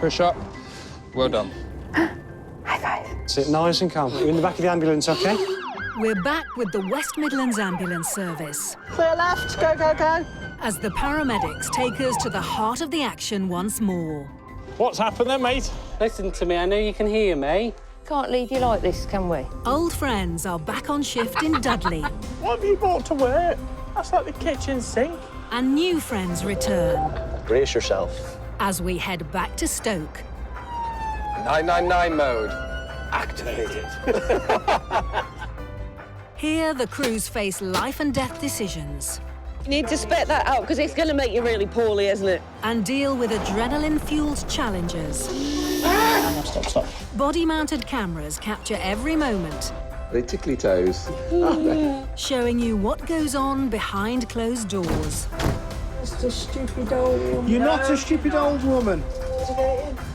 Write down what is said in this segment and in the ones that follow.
Push up. Well done. High five. Sit nice and calm. You're in the back of the ambulance, OK? We're back with the West Midlands Ambulance Service. Clear left, go, go, go. As the paramedics take us to the heart of the action once more. What's happened then, mate? Listen to me, I know you can hear me. Can't leave you like this, can we? Old friends are back on shift in Dudley. What have you brought to work? That's like the kitchen sink. And new friends return Brace yourself. as we head back to Stoke. 999 mode. Activated. Here, the crews face life and death decisions You need to spit that out, because it's going to make you really poorly, isn't it? and deal with adrenaline-fueled challenges. Stop. Body-mounted cameras capture every moment, They tickly toes. showing you what goes on behind closed doors. You're not a stupid old woman.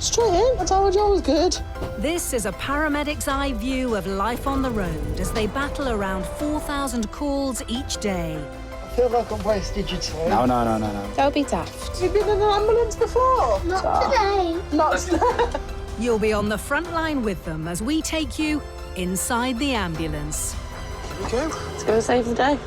Straight in, I told you I was good. This is a paramedic's eye view of life on the road as they battle around 4,000 calls each day. I feel like I've wasted your time. No. Don't be daft. You've been in an ambulance before? Not today. Not today. You'll be on the front line with them as we take you inside the ambulance. Let's go save the day.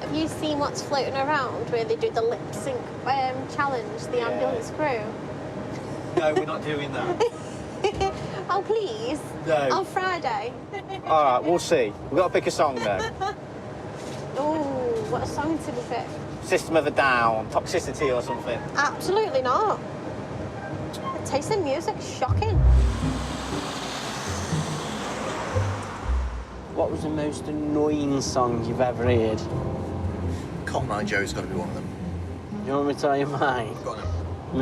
Have you seen what's floating around where they do the lip sync challenge, the ambulance crew? No, we're not doing that. Oh, please. No. On Friday. All right, we'll see. We've got to pick a song, though. Oh, what a song to be picked. System of a Down, Toxicity or something. Absolutely not. The taste in music's shocking. What was the most annoying song you've ever heard? Cotton Eye Joe's got to be one of them. You want me to tell you mine? Go on then.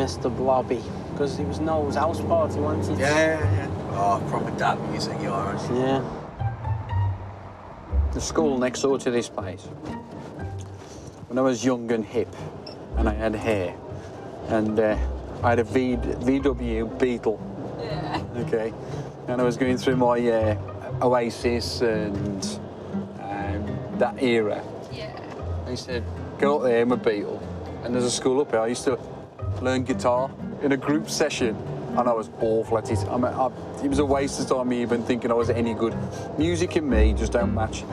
Mr. Blobby. Because it was Noel's house party, wasn't it? Yeah. Oh, proper dad music, you are, aren't you? Yeah. The school next door to this place. When I was young and hip, and I had hair, and I had a VW Beetle. Yeah. Okay. And I was going through my Oasis and that era. Yeah. They said, go up there in my Beetle. And there's a school up here. I used to learn guitar in a group session, and I was awful at it. It was a waste of time even thinking I was any good. Music and me just don't match.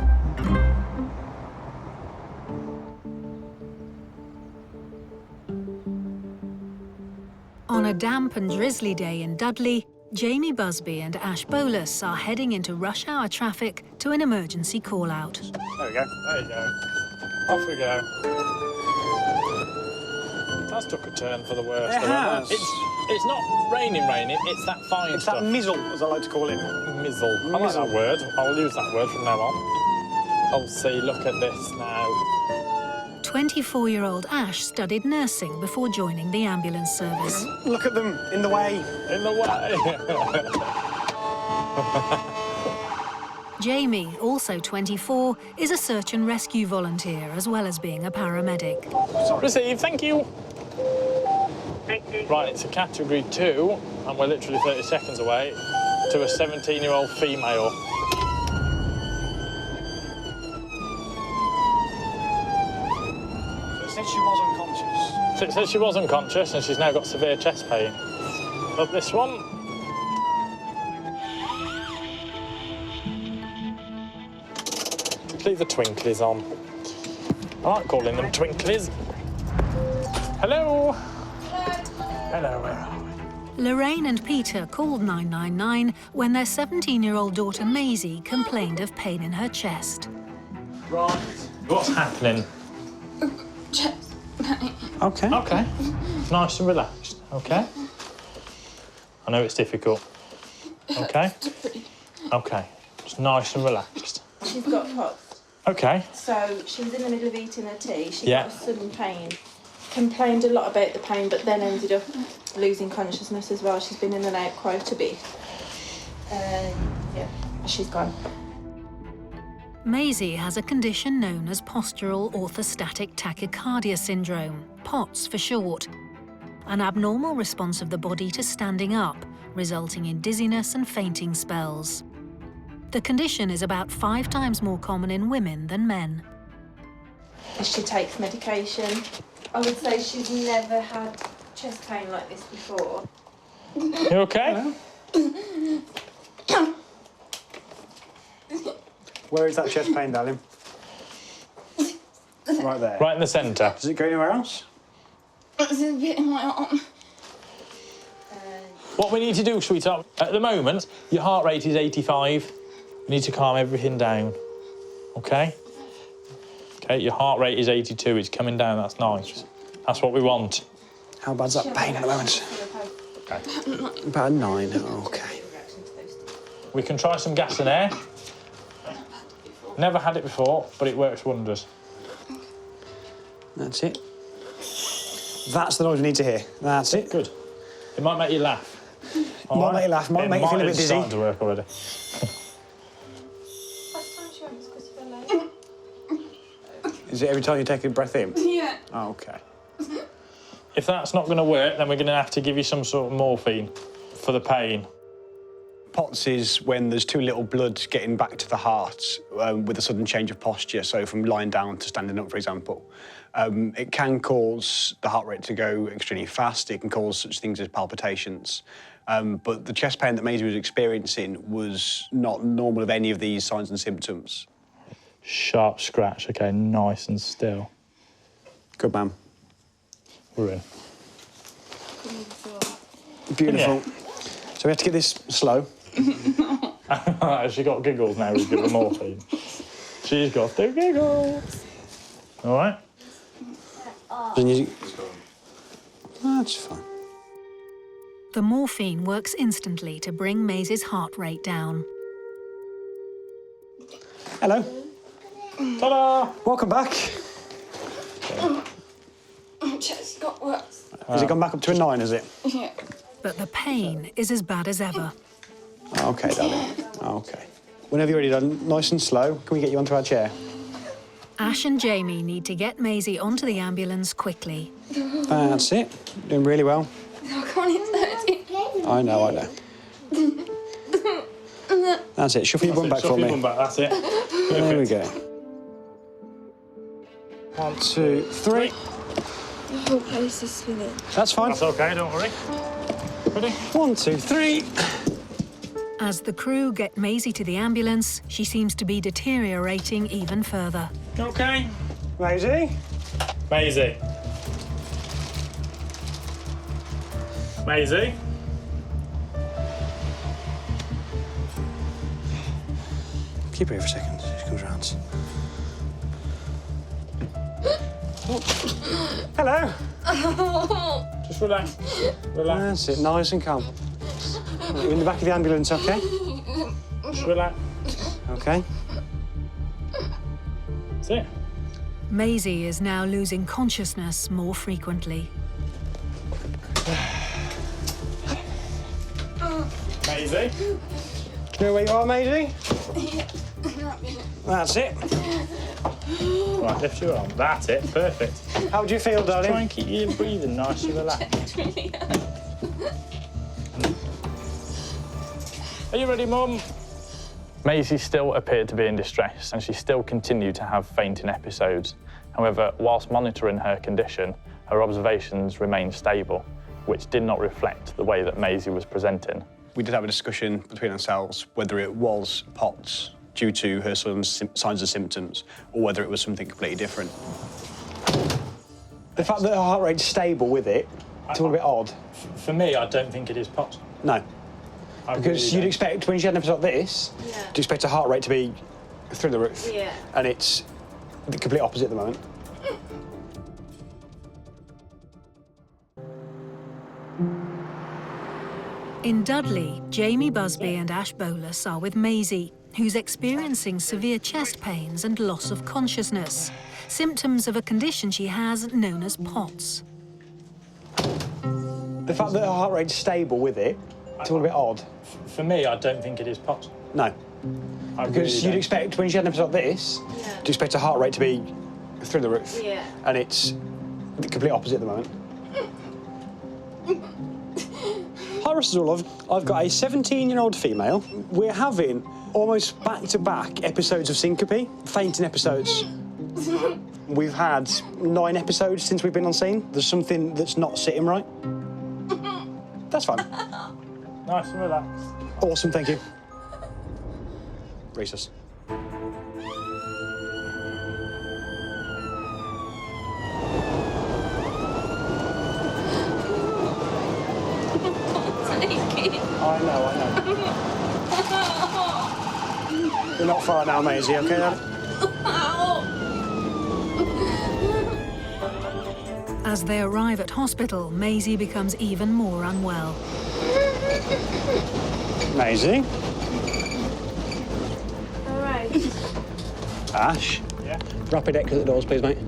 On a damp and drizzly day in Dudley, Jamie Busby and Ash Bolus are heading into rush hour traffic to an emergency call-out. There we go. There you go. Off we go. That's took a turn for the worst. It has. It's not raining, it's that fine It's stuff. that mizzle, as I like to call it. Mizzle. I like that word. I'll use that word from now on. Oh, see, look at this now. 24-year-old Ash studied nursing before joining the ambulance service. Look at them, in the way. In the way. Jamie, also 24, is a search and rescue volunteer as well as being a paramedic. Receive, thank you. Right, it's a category 2, and we're literally 30 seconds away to a 17-year-old female. So it said she was unconscious. So it says she was unconscious, and she's now got severe chest pain. Love this one. Leave the twinklies on. I like calling them twinklies. Hello. Hello, where are we? Lorraine and Peter called 999 when their 17-year-old daughter Maisie complained of pain in her chest. Right. What's happening? Chest. OK. OK. Nice and relaxed. OK. I know it's difficult. OK. OK. Just nice and relaxed. She's got POTS. OK. So she was in the middle of eating her tea. She Yeah. got a sudden pain. Complained a lot about the pain, but then ended up losing consciousness as well. She's been in and out quite a bit. Yeah, she's gone. Maisie has a condition known as postural orthostatic tachycardia syndrome, POTS for short. an abnormal response of the body to standing up, resulting in dizziness and fainting spells. The condition is about 5 times more common in women than men. She takes medication. I would say she's never had chest pain like this before. You okay? Where is that chest pain, darling? Right there. Right in the centre. Does it go anywhere else? It's a bit in my arm. What we need to do, sweetheart, at the moment, your heart rate is 85. We need to calm everything down, OK? OK, your heart rate is 82. It's coming down. That's nice. That's what we want. How bad's that pain at the moment? Okay. About a 9. OK. We can try some gas and air. Never had it before, but it works wonders. That's it. That's the noise we need to hear. That's it. Good. It might make you laugh. Might make you laugh, might make you feel a bit It's dizzy. starting to work already. Is it every time you take a breath in? Yeah. Oh, OK. If that's not going to work, then we're going to have to give you some sort of morphine for the pain. POTS is when there's too little blood getting back to the heart with a sudden change of posture, so from lying down to standing up, for example. It can cause the heart rate to go extremely fast. It can cause such things as palpitations. But the chest pain that Maisie was experiencing was not normal of any of these signs and symptoms. Sharp scratch, OK, nice and still. Good, ma'am. We're in. Beautiful. So we have to get this slow. She got giggles now, we give her morphine. She's got the giggles. All right? That's fine. The morphine works instantly to bring Maisie's heart rate down. Hello. Ta-da! Welcome back. My chest got worse. Has it gone back up to a 9, is it? Yeah. But the pain is as bad as ever. OK, darling. OK. Whenever you're ready, darling, nice and slow. Can we get you onto our chair? Ash and Jamie need to get Maisie onto the ambulance quickly. That's it. Doing really well. I can't even I know. That's it. Shuffle your bum back for me. Bum back, that's it. There we go. 1, 2, 3. The whole place is spinning. That's fine. That's OK, don't worry. Ready? 1, 2, 3. As the crew get Maisie to the ambulance, she seems to be deteriorating even further. OK. Maisie? Maisie. Maisie? Keep her here for a second. She comes round. Hello. Just relax. Relax. That's it. Nice and calm. You're in the back of the ambulance, OK? Just relax. OK. That's it. Maisie is now losing consciousness more frequently. Maisie? You know where you are, Maisie? That's it. Right, lift your arm. That's it. Perfect. How do you feel, darling? Try and keep your breathing nice and relaxed. Are you ready, Mum? Maisie still appeared to be in distress and she still continued to have fainting episodes. However, whilst monitoring her condition, her observations remained stable, which did not reflect the way that Maisie was presenting. We did have a discussion between ourselves whether it was POTS due to her son's signs and symptoms or whether it was something completely different. The fact that her heart rate's stable with it, it's all a bit odd. For me, I don't think it is POTS. No. Because you'd expect, when she had an episode like this, you'd expect her heart rate to be through the roof. Yeah. And it's the complete opposite at the moment. In Dudley, Jamie Busby and Ash Bolus are with Maisie, who's experiencing severe chest pains and loss of consciousness, symptoms of a condition she has known as POTS. The fact that her heart rate's stable with it, it's all a bit odd. For me, I don't think it is POTS. No. Because you'd expect, when she had an episode like this, you'd expect her heart rate to be through the roof. Yeah. And it's the complete opposite at the moment. Hi, Russell. I've got a 17-year-old female. We're having almost back-to-back episodes of syncope, fainting episodes. We've had 9 episodes since we've been on scene. There's something that's not sitting right. That's fine. Nice and relaxed. Awesome, thank you. Recess. I know. We're not far now, Maisie, OK, Dad? As they arrive at hospital, Maisie becomes even more unwell. Maisie? All right. Ash? Yeah? Rapid X at the doors, please, mate.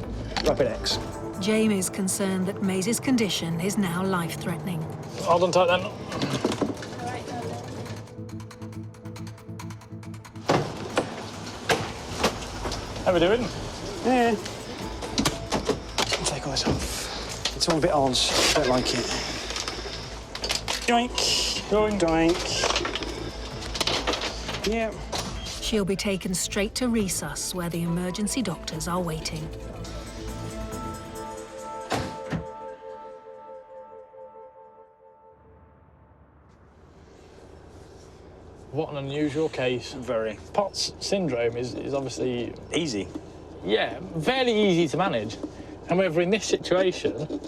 Rapid X. Jamie's concerned that Maisie's condition is now life-threatening. Hold on tight then. All right, darling. How we doing? Yeah. I'll take all this off. It's all a bit odd. Don't like it. Doink. Doink. Doink. Yeah. She'll be taken straight to resus, where the emergency doctors are waiting. What an unusual case. Very. POTS syndrome is obviously, Easy. yeah, very easy to manage. However, in this situation,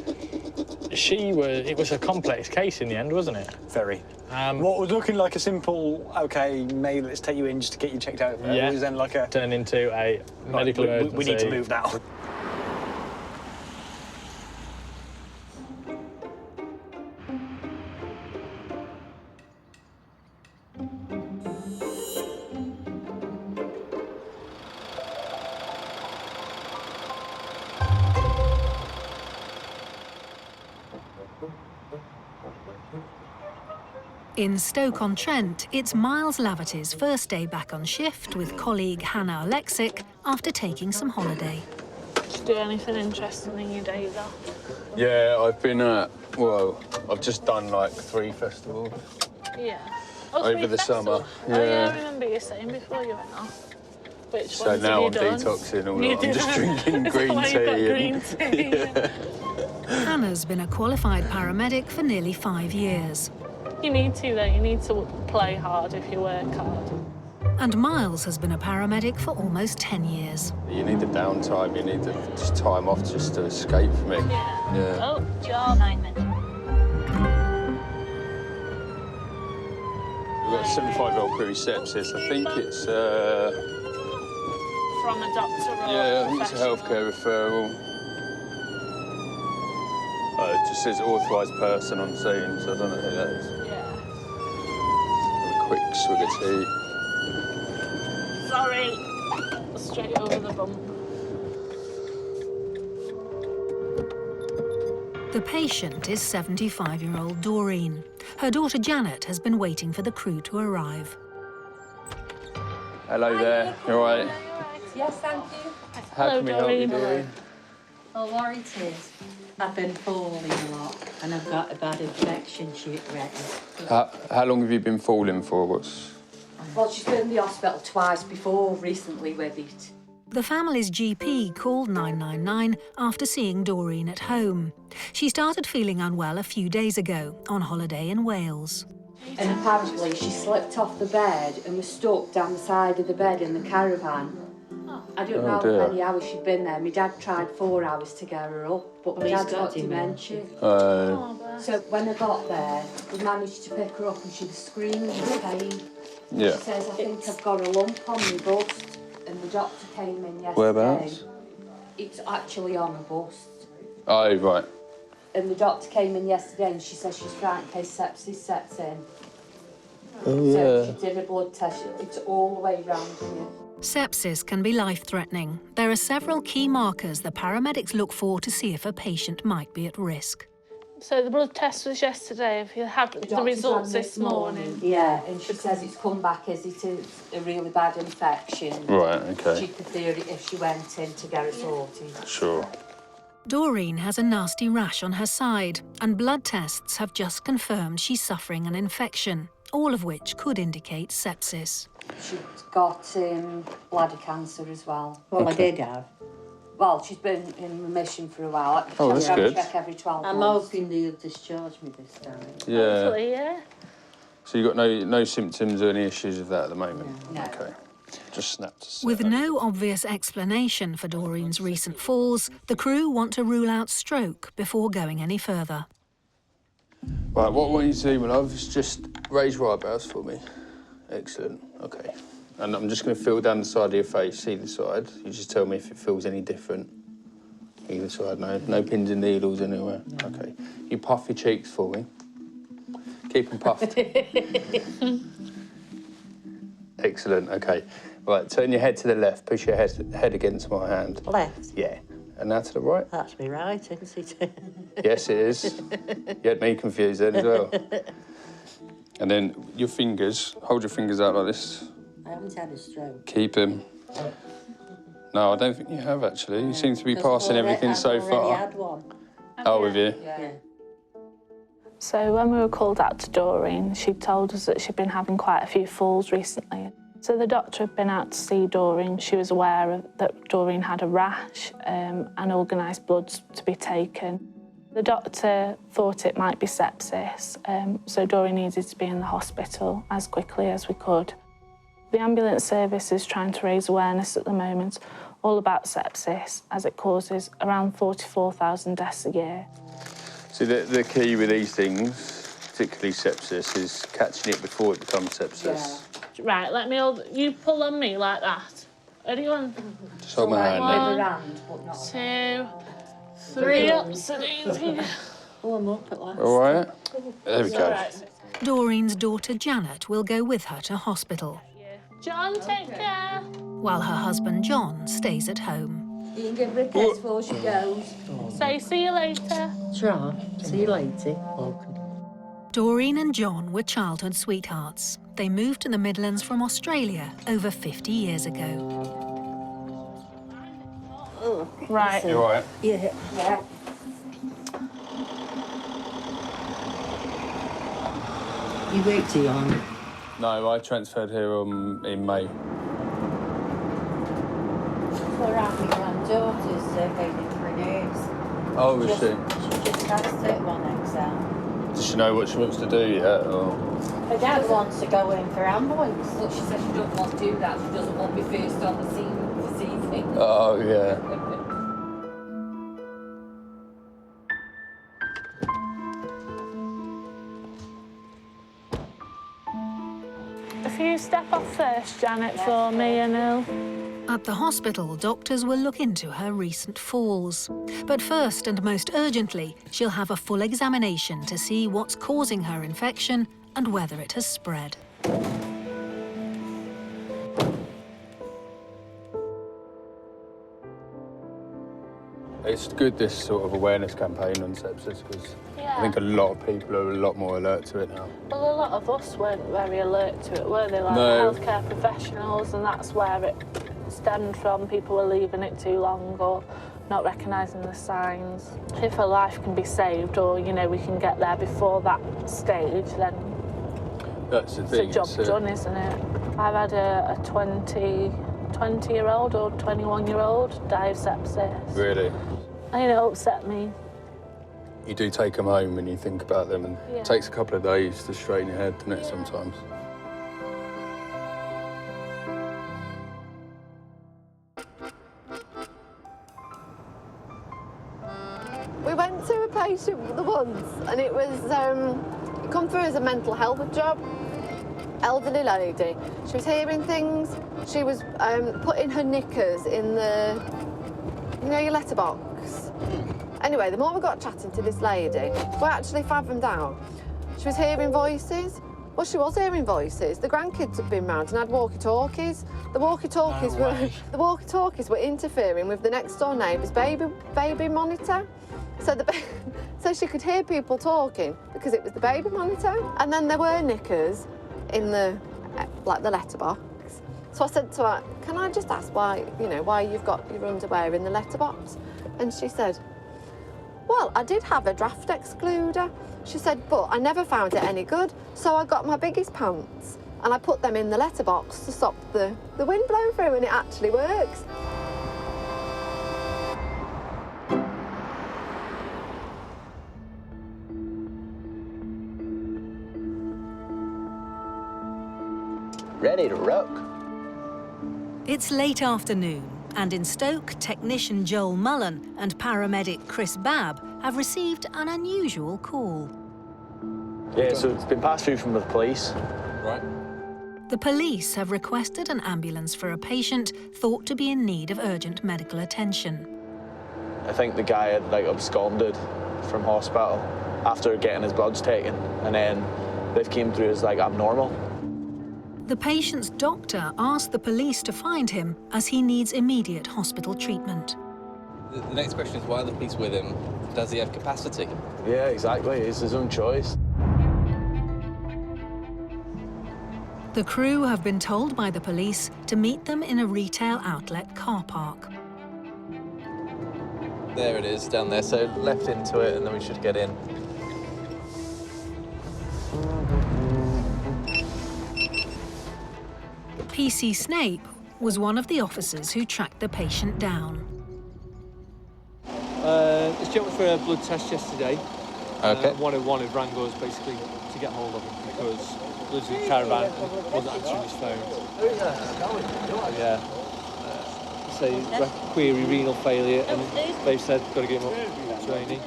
it was a complex case in the end, wasn't it? Very. What was looking like a simple, OK, maybe let's take you in just to get you checked out. Yeah. It was then like a... Turned into a medical emergency. We need to move now. In Stoke-on-Trent, it's Miles Laverty's first day back on shift with colleague Hannah Alexic after taking some holiday. Did you do anything interesting in your days off? Yeah, I've been I've just done like 3 festivals. Yeah. Over the summer. Oh, yeah, I remember you saying before you went off. Which So ones now I'm have you done? detoxing all You that. I'm just did. drinking Is that green why tea. you've got and- green tea? Hannah's been a qualified paramedic for nearly 5 years. You need to, though. You need to play hard if you work hard. And Miles has been a paramedic for almost 10 years. You need the downtime, you need just time off just to escape from it. Yeah. Oh, job. 9 minutes. We've got a 75-year-old crew sepsis. I think it's, From a doctor or yeah, I think it's a professional? healthcare referral. It just says authorised person on scene, so I don't know who that is. Yeah. Have a quick swig of tea. Sorry. Straight over the bump. The patient is 75-year-old Doreen. Her daughter Janet has been waiting for the crew to arrive. Hello there, you all right? Yes, thank you. How can we help you, Doreen. Doreen? Well, what it is, I've been falling a lot and I've got a bad infection, she reckons. How long have you been falling for? Well, she's been in the hospital twice before, recently with it. The family's GP called 999 after seeing Doreen at home. She started feeling unwell a few days ago, on holiday in Wales. And apparently she slipped off the bed and was stuck down the side of the bed in the caravan. I don't know how many hours she'd been there. My dad tried 4 hours to get her up, but my dad's got dementia. So when I got there, we managed to pick her up and she was screaming with pain. Yeah. She says, I think I've got a lump on my bust. And the doctor came in yesterday. Whereabouts? It's actually on a bust. Oh, right. And the doctor came in yesterday and she says she's frightened in case sepsis sets in. Oh, So yeah. she did a blood test. It's all the way round here. Sepsis can be life-threatening. There are several key markers the paramedics look for to see if a patient might be at risk. So the blood test was yesterday. Have you had the results this morning? Yeah, and she says it's come back as it is a really bad infection. Right, okay. She could clear it if she went in to get it sorted. Sure. Doreen has a nasty rash on her side, and blood tests have just confirmed she's suffering an infection, all of which could indicate sepsis. She's got bladder cancer as well. Well, I did have. Well, she's been in remission for a while. Oh, that's good. Check every 12 I'm months. hoping they'll discharge me this time. Yeah. Hopefully, yeah. So you've got no symptoms or any issues with that at the moment? No. Okay. Just snapped. With no obvious explanation for Doreen's recent falls, the crew want to rule out stroke before going any further. Right, what I want you to do, my love, is just raise your eyebrows for me. Excellent. Okay. And I'm just going to feel down the side of your face, either side. You just tell me if it feels any different. Either side, no pins and needles anywhere. No. Okay. You puff your cheeks for me. Keep them puffed. Excellent, okay. Right, turn your head to the left. Push your head against my hand. Left? Yeah. And now to the right. That's me right, isn't it? Yes, it is. You had me confused then as well. And then your fingers, hold your fingers out like this. I haven't had a stroke. Keep them. No, I don't think you have, actually. You seem to be passing everything so far. I've already had one. Oh, have you? Yeah. So when we were called out to Doreen, she told us that she'd been having quite a few falls recently. So the doctor had been out to see Doreen. She was aware that Doreen had a rash and organised bloods to be taken. The doctor thought it might be sepsis, so Doreen needed to be in the hospital as quickly as we could. The ambulance service is trying to raise awareness at the moment all about sepsis, as it causes around 44,000 deaths a year. So the key with these things, particularly sepsis, is catching it before it becomes sepsis. Yeah. Right, let me hold... You pull on me like that. Anyone? Just hold my hand. With her hand, but not 2, 3 ups and easy. Oh, I'm up at last. All right. There we go. Right. Doreen's daughter Janet will go with her to hospital, John, take care. while her husband John stays at home. You can give her a kiss before she goes. Say see you later. Sure. See you later. Doreen and John were childhood sweethearts. They moved to the Midlands from Australia over 50 years ago. Oh, right. You all right? Yeah. Yeah. You worked here on? No, I transferred here in May. We're having my granddaughter's been for an years. Oh, was she? She just passed it one exam. Does she know what she wants to do yet? Or? Her dad wants to go in for ambulance. Look, she said she doesn't want to do that. She doesn't want to be first on the scene for season. Oh, yeah. If you step off first, Janet, for me and I'll... At the hospital, doctors will look into her recent falls. But first and most urgently, she'll have a full examination to see what's causing her infection and whether it has spread. It's good, this sort of awareness campaign on sepsis, because Yeah. I think a lot of people are a lot more alert to it now. Well, a lot of us weren't very alert to it, were they? Like No. healthcare professionals, and that's where it stemmed from. People were leaving it too long or not recognising the signs. If a life can be saved, or, you know, we can get there before that stage, then That's the it's thing. a job done, isn't it? I've had a 20-year-old or 21-year-old die of sepsis. Really? And it upset me. You do take them home and you think about them, and Yeah. it takes a couple of days to straighten your head, doesn't it, sometimes? We went to a patient the once, and it was it come through as a mental health job. Elderly lady. She was hearing things. She was putting her knickers in the, you know, your letterbox. Anyway, the more we got chatting to this lady, we actually fathomed out she was hearing voices. Well, she was hearing voices. The grandkids had been round and had walkie-talkies. The walkie-talkies were interfering with the next door neighbour's baby monitor. So so she could hear people talking because it was the baby monitor. And then there were knickers in the the letterbox. So I said to her, "Can I just ask why you've got your underwear in the letterbox?" And she said, well, I did have a draft excluder. She said, but I never found it any good, so I got my biggest pants and I put them in the letterbox to stop the wind blowing through, and it actually works. Ready to rock. It's late afternoon, and in Stoke, technician Joel Mullen and paramedic Chris Babb have received an unusual call. Yeah, so it's been passed through from the police. Right. The police have requested an ambulance for a patient thought to be in need of urgent medical attention. I think the guy had absconded from hospital after getting his bloods taken, and then they've came through as abnormal. The patient's doctor asked the police to find him as he needs immediate hospital treatment. The next question is, why are the police with him? Does he have capacity? Yeah, exactly. It's his own choice. The crew have been told by the police to meet them in a retail outlet car park. There it is, down there. So left into it, and then we should get in. PC Snape was one of the officers who tracked the patient down. This gentleman for a blood test yesterday. Okay. 101 had rang us basically to get hold of him because lives in a caravan and wasn't answering his phone. Yeah. Say query renal failure, and they've said got to get him up to A&E.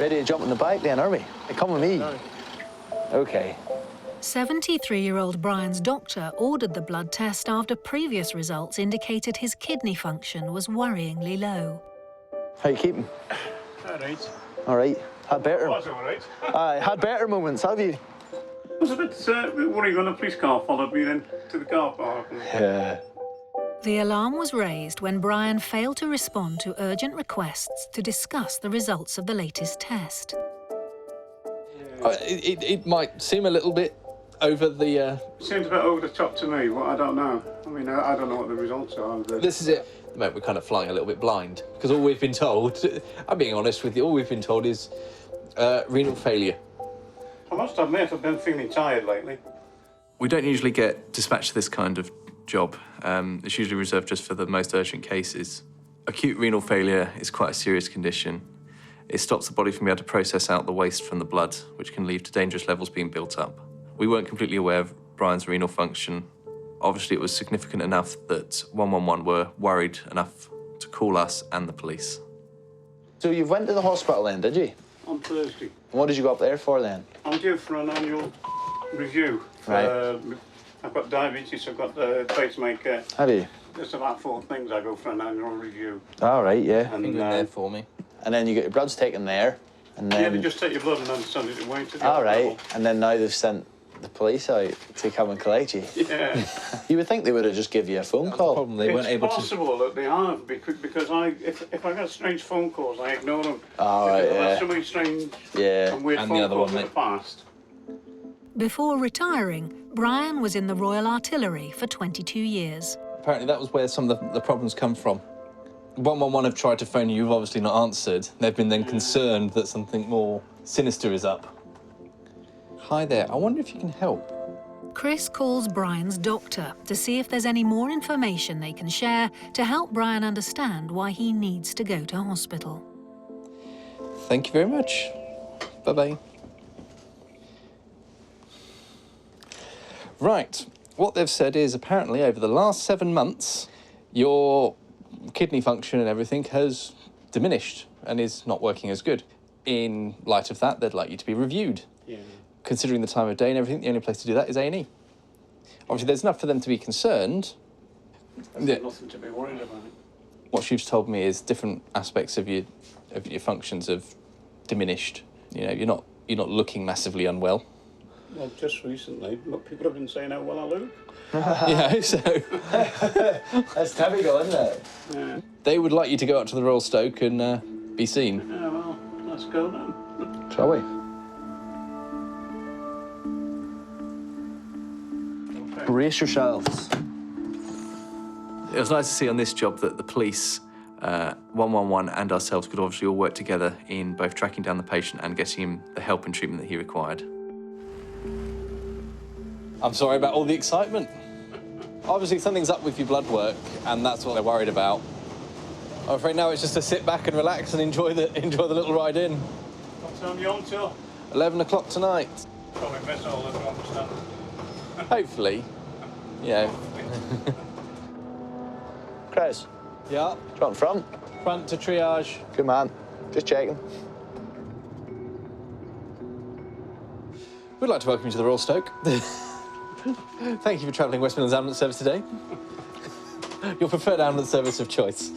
Ready to jump on the bike then, are we? Hey, come with me. Okay. 73-year-old Brian's doctor ordered the blood test after previous results indicated his kidney function was worryingly low. How you keeping? All right. All right. Had better. Was all right. Aye, had better moments, have you? I was a bit worried when the police car followed me then to the car park. Yeah. The alarm was raised when Brian failed to respond to urgent requests to discuss the results of the latest test. It might seem a little bit over the... Seems a bit over the top to me. Well, I don't know. I mean, I don't know what the results are. This is it. Mate, we're kind of flying a little bit blind because all we've been told, I'm being honest with you, all we've been told is renal failure. I must admit, I've been feeling tired lately. We don't usually get dispatched to this kind of job. It's usually reserved just for the most urgent cases. Acute renal failure is quite a serious condition. It stops the body from being able to process out the waste from the blood, which can lead to dangerous levels being built up. We weren't completely aware of Brian's renal function. Obviously, it was significant enough that 111 were worried enough to call us and the police. So you went to the hospital then, did you? On Thursday. What did you go up there for then? I'm due for an annual review. Right. I've got diabetes, I've got the pacemaker. Have you? There's about 4 things I go for an annual review. All right, yeah. And there for me. And then you get your bloods taken there, and then... Yeah, they just take your blood and then send it away to the All right, hospital. and then now they've sent the police out to come and collect you. Yeah. You would think they would have just give you a phone call. Problem. They weren't It's able to... possible that they have, because if I get strange phone calls, I ignore them. All right, Because I've yeah. had so many strange and weird And the phone other calls one, in the past. Before retiring, Brian was in the Royal Artillery for 22 years. Apparently that was where some of the problems come from. 111 have tried to phone you, you've obviously not answered. They've been then concerned that something more sinister is up. Hi there, I wonder if you can help. Chris calls Brian's doctor to see if there's any more information they can share to help Brian understand why he needs to go to hospital. Thank you very much. Bye-bye. Right, what they've said is apparently over the last 7 months, your kidney function and everything has diminished and is not working as good. In light of that, they'd like you to be reviewed. Yeah. Considering the time of day and everything, the only place to do that is A&E. Obviously, there's enough for them to be concerned. There's nothing to be worried about. What she's told me is different aspects of your functions have diminished. You know, you're not looking massively unwell. Well, just recently, people have been saying how well I look. Yeah, so... That's typical, isn't it? Yeah. They would like you to go up to the Royal Stoke and be seen. Yeah, well, let's go then. Shall we? Brace yourselves. It was nice to see on this job that the police 111 and ourselves could obviously all work together in both tracking down the patient and getting him the help and treatment that he required. I'm sorry about all the excitement. Obviously, something's up with your blood work, and that's what they're worried about. I'm afraid now it's just to sit back and relax and enjoy the little ride in. What time are you on till? 11 o'clock tonight. Probably miss all of it, understand. Hopefully. Yeah. Chris? Yeah? Do you want front? Front to triage. Good man. Just checking. We'd like to welcome you to the Royal Stoke. Thank you for travelling West Midlands Ambulance Service today. Your preferred ambulance service of choice.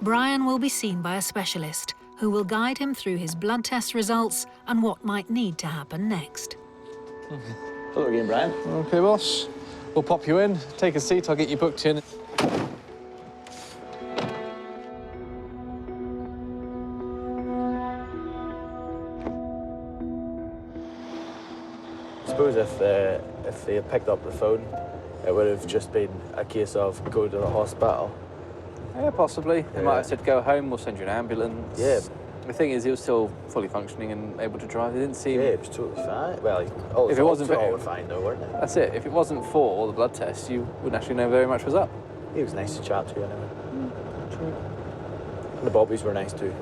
Brian will be seen by a specialist who will guide him through his blood test results and what might need to happen next. Hello again, Brian. OK, boss. We'll pop you in. Take a seat. I'll get you booked in. I suppose if they had picked up the phone, it would have just been a case of go to the hospital. Yeah, possibly. They might have said, go home, we'll send you an ambulance. Yeah. The thing is, he was still fully functioning and able to drive. They didn't seem... Yeah, it was totally fine. Well, if it wasn't for... all were fine though, weren't they? That's it. If it wasn't for all the blood tests, you wouldn't actually know very much was up. He was nice to chat to anyway. And the Bobbies were nice too.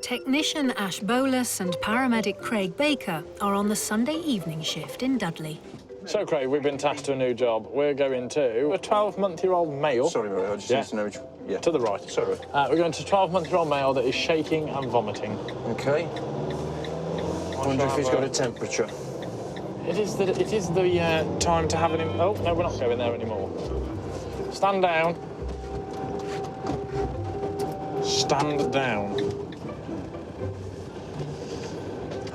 Technician Ash Bolus and paramedic Craig Baker are on the Sunday evening shift in Dudley. So, Craig, we've been tasked to a new job. We're going to a 12-month-year-old male. Sorry, I just need to know which... Yeah. To the right. Sorry. We're going to a 12-month-year-old male that is shaking and vomiting. OK. I wonder if he's got a temperature. It is the time to have an... Oh, no, we're not going there anymore. Stand down. Stand down.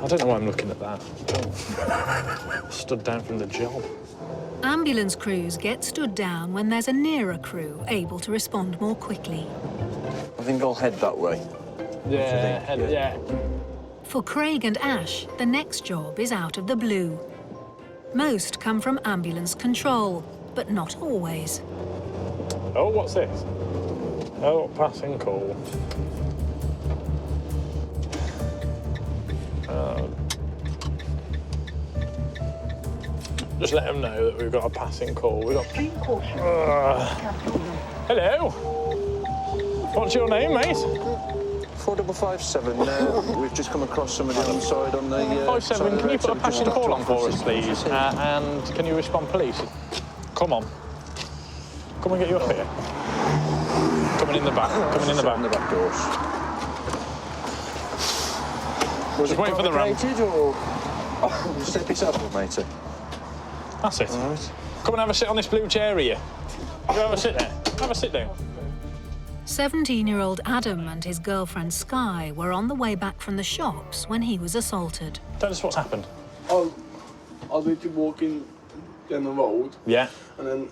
I don't know why I'm looking at that. Oh. Stood down from the job. Ambulance crews get stood down when there's a nearer crew able to respond more quickly. I think I'll head that way. Yeah, yeah. For Craig and Ash, the next job is out of the blue. Most come from ambulance control, but not always. Oh, what's this? Oh, passing call. Just let them know that we've got a passing call. We've got... Hello. What's your name, mate? 4557. We've just come across somebody on the side on the... 57, can you put a passing call on for us, please? And can you respond, please? Come on. Come and get you up here. Coming in the back. Coming in the back. In the back doors. Was just waiting for the ramp. Or... Oh, step yourself up, matey. That's it. All right. Come and have a sit on this blue chair here. You have a sit there. Have a sit down. 17-year-old Adam and his girlfriend Sky were on the way back from the shops when he was assaulted. Tell us what's happened. I was literally walking down the road. Yeah. And then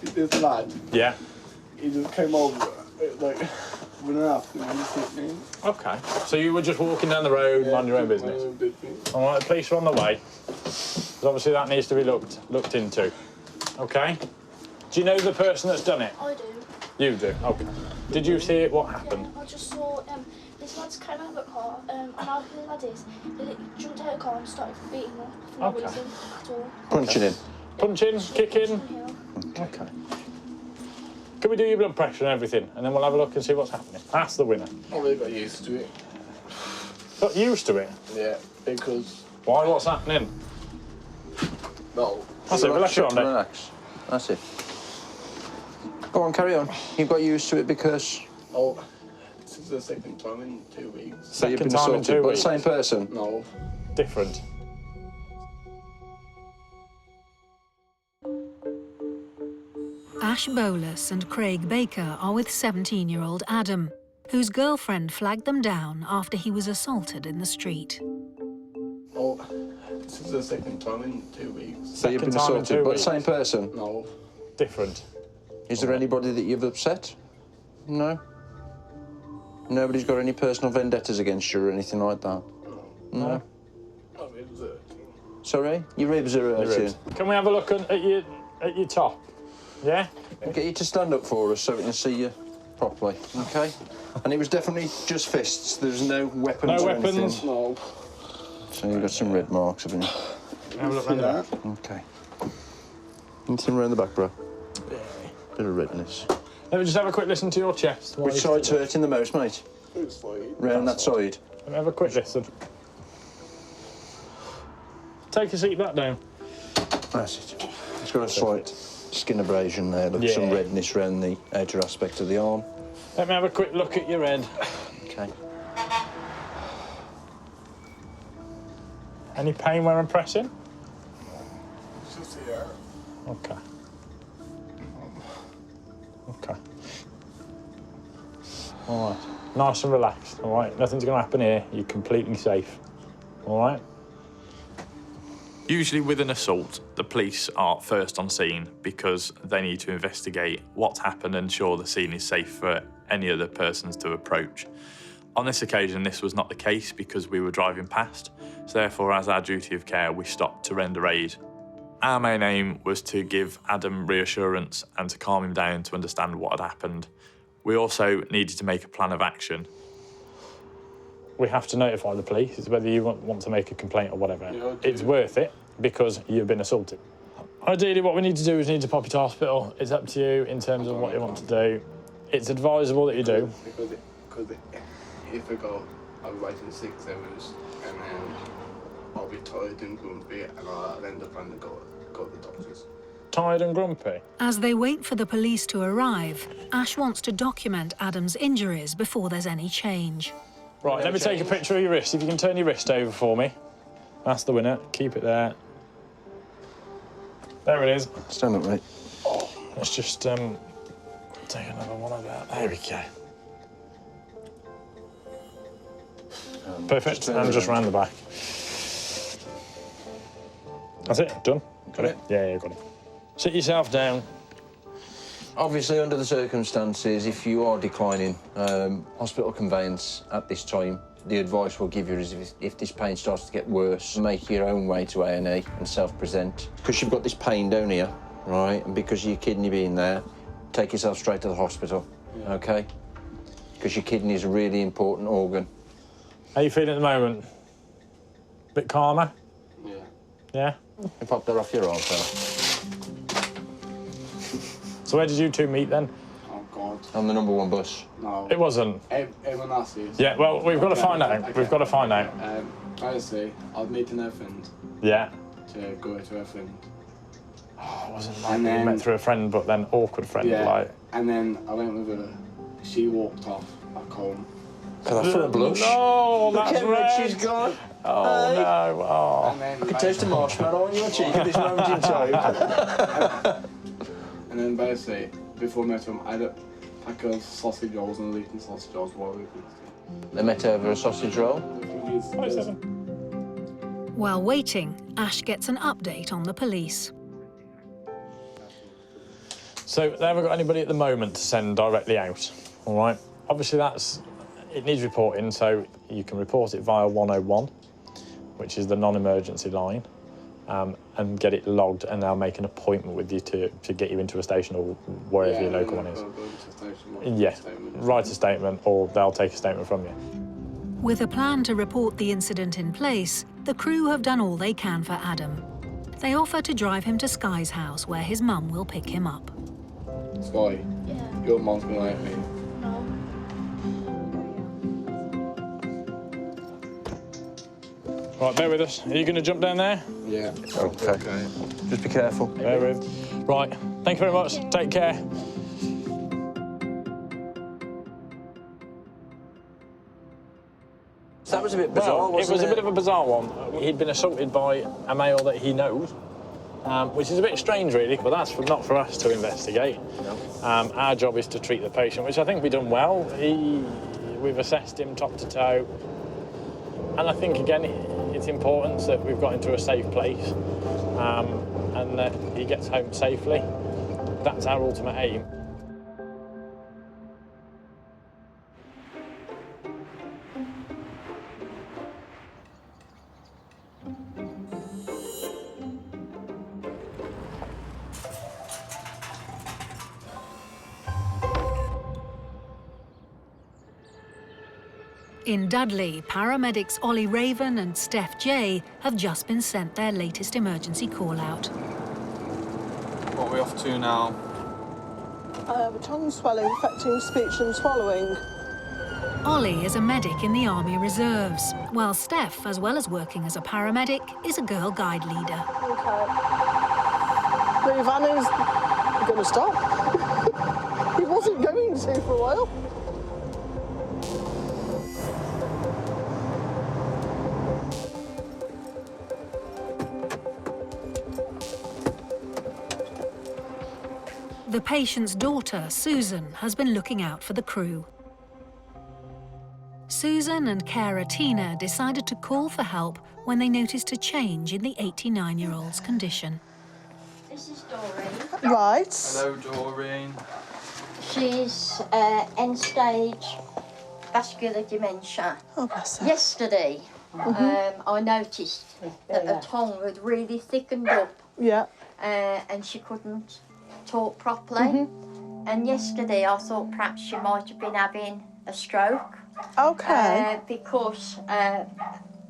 this lad. Yeah. He just came over, like, running after me and just hit me. OK. So you were just walking down the road, mind your own business. All right, the police are on the way. Because obviously that needs to be looked into. OK? Do you know the person that's done it? I do. You do? OK. Did you see it? What happened? I just saw this lad's came out of the car, and I who the lad is. He jumped out of the car and started beating her for no reason at all. Punching in. Punching, kicking. OK. Can we do your blood pressure and everything? And then we'll have a look and see what's happening. That's the winner. I really got used to it. Got used to it? Yeah, because... Why? What's happening? No. That's it, relax your arm then. Relax. That's it. Go on, carry on. You've got used to it because... Oh, this is the second time in 2 weeks. So you've been Second time in 2 assaulted, but weeks? same person? No. Different. Ash Bolus and Craig Baker are with 17-year-old Adam, whose girlfriend flagged them down after he was assaulted in the street. Oh, This is the second time in 2 weeks. So you've been assaulted, but same person? No. Different. Is there anybody that you've upset? No? Nobody's got any personal vendettas against you or anything like that? No. My ribs are hurting. Sorry? Your ribs are hurting. Can we have a look at your top? Yeah? I'll get you to stand up for us so we can see you properly, OK? And it was definitely just fists. There's no weapons No or weapons? anything? No. So you've got some red marks, haven't you? Have a look around the back. OK. Anything around the back, bro? Yeah. Bit of redness. Let me just have a quick listen to your chest. Which side's hurting the most, mate? This side. Round that side. Let me have a quick listen. Take your seat back down. That's it. It's got a slight skin abrasion there. Look, some redness around the outer aspect of the arm. Let me have a quick look at your head. OK. Any pain where I'm pressing? Just here. Okay. Okay. All right. Nice and relaxed, all right? Nothing's going to happen here. You're completely safe, all right? Usually with an assault, the police are first on scene because they need to investigate what's happened and ensure the scene is safe for any other persons to approach. On this occasion, this was not the case because we were driving past, so therefore, as our duty of care, we stopped to render aid. Our main aim was to give Adam reassurance and to calm him down to understand what had happened. We also needed to make a plan of action. We have to notify the police. It's whether you want to make a complaint or whatever. Yeah, it's worth it because you've been assaulted. Ideally, what we need to do is need to pop you to hospital. It's up to you in terms of what you want to do. It's advisable that you do. Because if I go, I'll be waiting 6 hours and then I'll be tired and grumpy and I'll end up having to go to the doctors. Tired and grumpy? As they wait for the police to arrive, Ash wants to document Adam's injuries before there's any change. Right, let me take a picture of your wrist. If you can turn your wrist over for me. That's the winner. Keep it there. There it is. Stand up, mate. Let's just take another one of that. There we go. Perfect. And just round the back. That's it. Done. Got it? Yeah, got it. Sit yourself down. Obviously, under the circumstances, if you are declining hospital conveyance at this time, the advice we'll give you is if this pain starts to get worse, make your own way to A&E and self-present. Because you've got this pain down here, right, and because of your kidney being there, take yourself straight to the hospital, OK? Because your kidney is a really important organ. How are you feeling at the moment? Bit calmer? Yeah. Yeah? You pop that off your arm, fella. So where did you two meet then? Oh, God. On the #1 bus. No. It wasn't? Everyone else is. Yeah, well, we've got to find out. Okay. We've got to find out. Honestly, I'd meet a friend. Yeah. To go to a friend. Oh, it wasn't like we met through a friend, but then awkward friend, like. And then I went with her. She walked off back home. Can I for a blush? No, that's Look how red. red she's gone. Oh, no. Oh. I could taste a marshmallow on your cheek at this moment in time. And then basically, before I met him, I had a pack of sausage rolls and Luton sausage rolls while we were They met over a sausage roll. While waiting, Ash gets an update on the police. So they haven't got anybody at the moment to send directly out, all right? Obviously, it needs reporting, so you can report it via 101, which is the non-emergency line, and get it logged, and they'll make an appointment with you to get you into a station or wherever your local one is. Yeah, write a statement, or they'll take a statement from you. With a plan to report the incident in place, the crew have done all they can for Adam. They offer to drive him to Sky's house, where his mum will pick him up. Sky, your mum's gonna like me. Right, bear with us. Are you going to jump down there? Yeah. Okay. Just be careful. Bear with. Right, thank you very much. Take care. That was a bit bizarre, wasn't it? It was a bit of a bizarre one. He'd been assaulted by a male that he knows, which is a bit strange, really, but that's not for us to investigate. No. Our job is to treat the patient, which I think we've done well. We've assessed him top to toe, and I think, again, it's important that we've got him to a safe place and that he gets home safely. That's our ultimate aim. In Dudley, paramedics Ollie Raven and Steph J have just been sent their latest emergency call-out. What are we off to now? Tongue swelling affecting speech and swallowing. Ollie is a medic in the Army Reserves, while Steph, as well as working as a paramedic, is a Girl Guide leader. OK. The van is going to stop. He wasn't going to for a while. The patient's daughter, Susan, has been looking out for the crew. Susan and carer Tina decided to call for help when they noticed a change in the 89-year-old's condition. This is Doreen. Right. Hello, Doreen. She's end-stage vascular dementia. Oh, bless her. Yesterday, I noticed that her tongue had really thickened up. Yeah. And she couldn't talk properly. And yesterday I thought perhaps she might have been having a stroke. OK. Because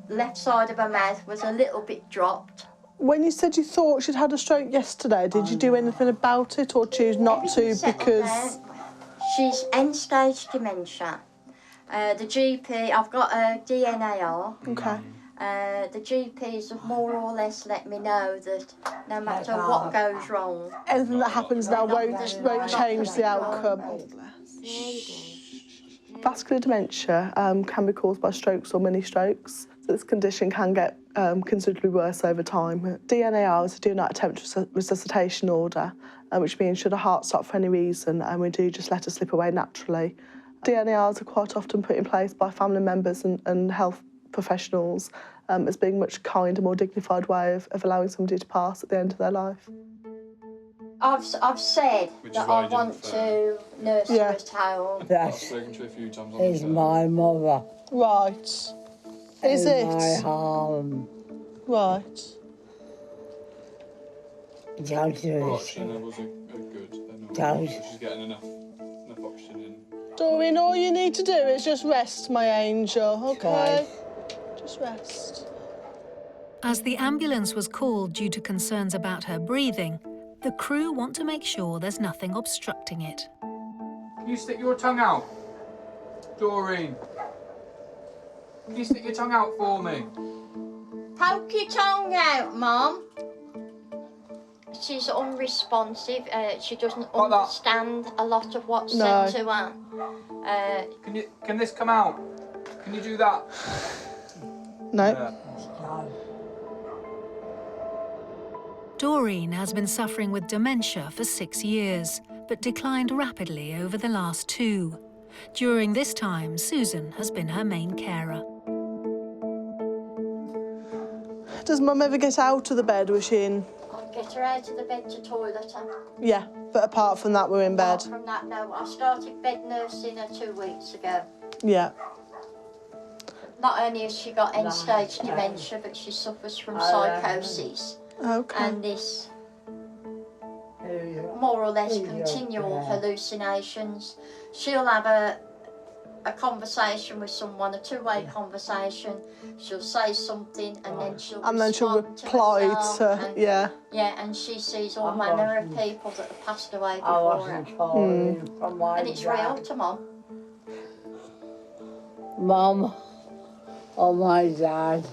left side of her mouth was a little bit dropped. When you said you thought she'd had a stroke yesterday, did you do anything about it or choose not to because... She's end-stage dementia. The GP, I've got a DNAR. OK. The GPs have more or less let me know that no matter what goes wrong... Anything that happens now won't change the outcome. Vascular dementia can be caused by strokes or mini-strokes. So this condition can get considerably worse over time. DNAR is a do not attempt resuscitation order, which means should a heart stop for any reason, we do just let her slip away naturally. DNARs are quite often put in place by family members and health professionals as being a much kinder, more dignified way of allowing somebody to pass at the end of their life. I've said that I want to nurse her at home. I've spoken to her a few times on Is my mother. Right. Is it? My home. Right. Don't do Well, this. oxygen levels are good. Don't. She's getting enough oxygen in. Doreen, all you need to do is just rest, my angel, OK? Just rest. As the ambulance was called due to concerns about her breathing, the crew want to make sure there's nothing obstructing it. Can you stick your tongue out? Doreen. Can you stick your tongue out for me? Poke your tongue out, Mum. She's unresponsive. She doesn't understand a lot of what's said to her. Can this come out? Can you do that? No. Yeah. Doreen has been suffering with dementia for 6 years, but declined rapidly over the last 2. During this time, Susan has been her main carer. Does Mum ever get out of the bed, was she in? I get her out of the bed to toilet her. Yeah, but apart from that, we're in bed. Apart from that, no. I started bed nursing her 2 weeks ago. Yeah. Not only has she got end-stage dementia, but she suffers from psychosis. OK. And this more or less continual hallucinations. She'll have a conversation with someone, a two-way conversation. She'll say something and then she'll reply to yeah, and she sees all manner of people that have passed away before her. And it's real to Mum. Mum or my dad,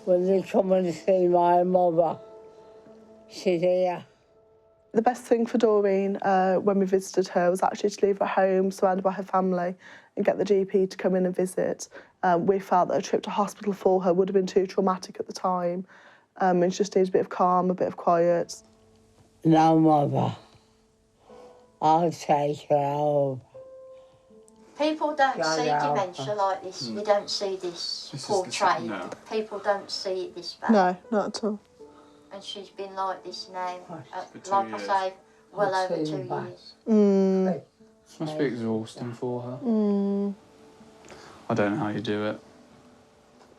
when they come and see my mother, she's here. The best thing for Doreen when we visited her was actually to leave her home, surrounded by her family, and get the GP to come in and visit. We felt that a trip to hospital for her would have been too traumatic at the time, and she just needs a bit of calm, a bit of quiet. No, Mother. I'll take her home. People don't see dementia like this. You don't see this portrayed. No. People don't see it this bad. No, not at all. And she's been like this now, For 2 like years. I say, well over 2 years. Mm. Must be exhausting for her. Mm. I don't know how you do it.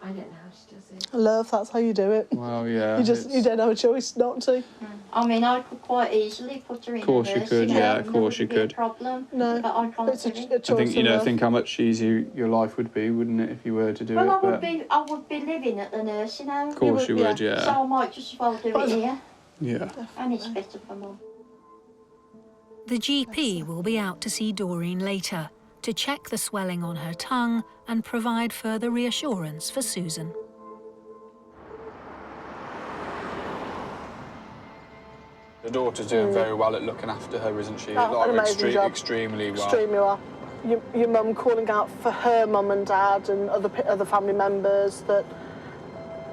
I don't know how she does it. Love, that's how you do it. Well, yeah. You don't have a choice not to. I mean, I could quite easily put her in. Of course you could, yeah, of course you could. Problem, no, but I can't it's do it. I think think how much easier your life would be, wouldn't it, if you were to do Well, it? I would be living at the nursing home. Of course you would, yeah. So I might just as well do it here. Yeah. And it's better for Mum. The GP will be out to see Doreen later to check the swelling on her tongue and provide further reassurance for Susan. The daughter's doing very well at looking after her, isn't she? Oh, an amazing job. Extremely well. Extremely well. Your mum calling out for her mum and dad and other family members that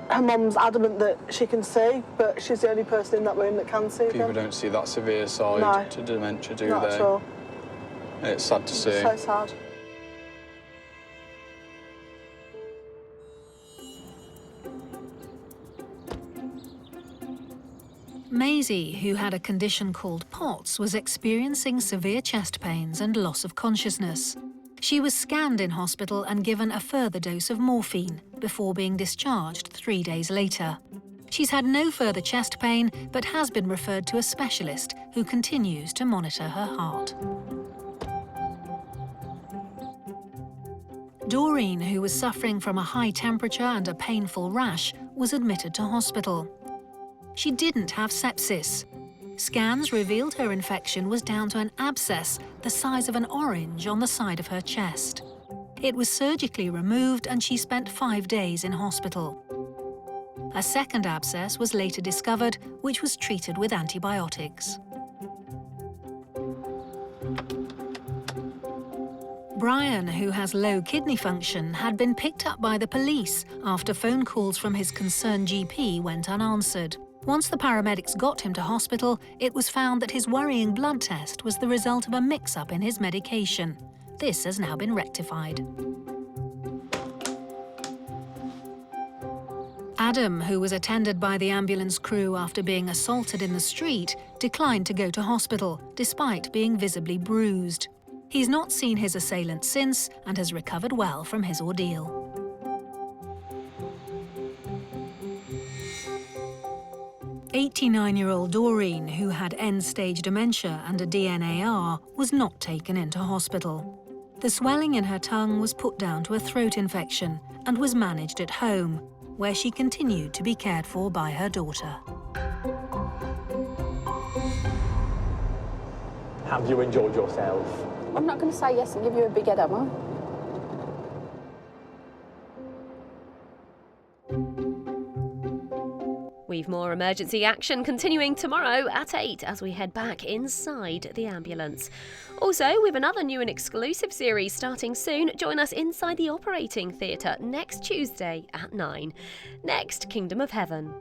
her mum's adamant that she can see, but she's the only person in that room that can see People them. don't see that severe side to dementia, do Not they? at all. And it's sad to see. It's so sad. Maisie, who had a condition called POTS, was experiencing severe chest pains and loss of consciousness. She was scanned in hospital and given a further dose of morphine before being discharged 3 days later. She's had no further chest pain, but has been referred to a specialist who continues to monitor her heart. Doreen, who was suffering from a high temperature and a painful rash, was admitted to hospital. She didn't have sepsis. Scans revealed her infection was down to an abscess the size of an orange on the side of her chest. It was surgically removed and she spent 5 days in hospital. A second abscess was later discovered, which was treated with antibiotics. Brian, who has low kidney function, had been picked up by the police after phone calls from his concerned GP went unanswered. Once the paramedics got him to hospital, it was found that his worrying blood test was the result of a mix-up in his medication. This has now been rectified. Adam, who was attended by the ambulance crew after being assaulted in the street, declined to go to hospital, despite being visibly bruised. He's not seen his assailant since and has recovered well from his ordeal. "89-year-old Doreen, who had end-stage dementia and a DNAR, was not taken into hospital. The swelling in her tongue was put down to a throat infection and was managed at home, where she continued to be cared for by her daughter. Have you enjoyed yourself? I'm not going to say yes and give you a big head, am I? We've more emergency action continuing tomorrow at 8 as we head back inside the ambulance. Also, we've another new and exclusive series starting soon. Join us inside the operating theatre next Tuesday at 9. Next, Kingdom of Heaven.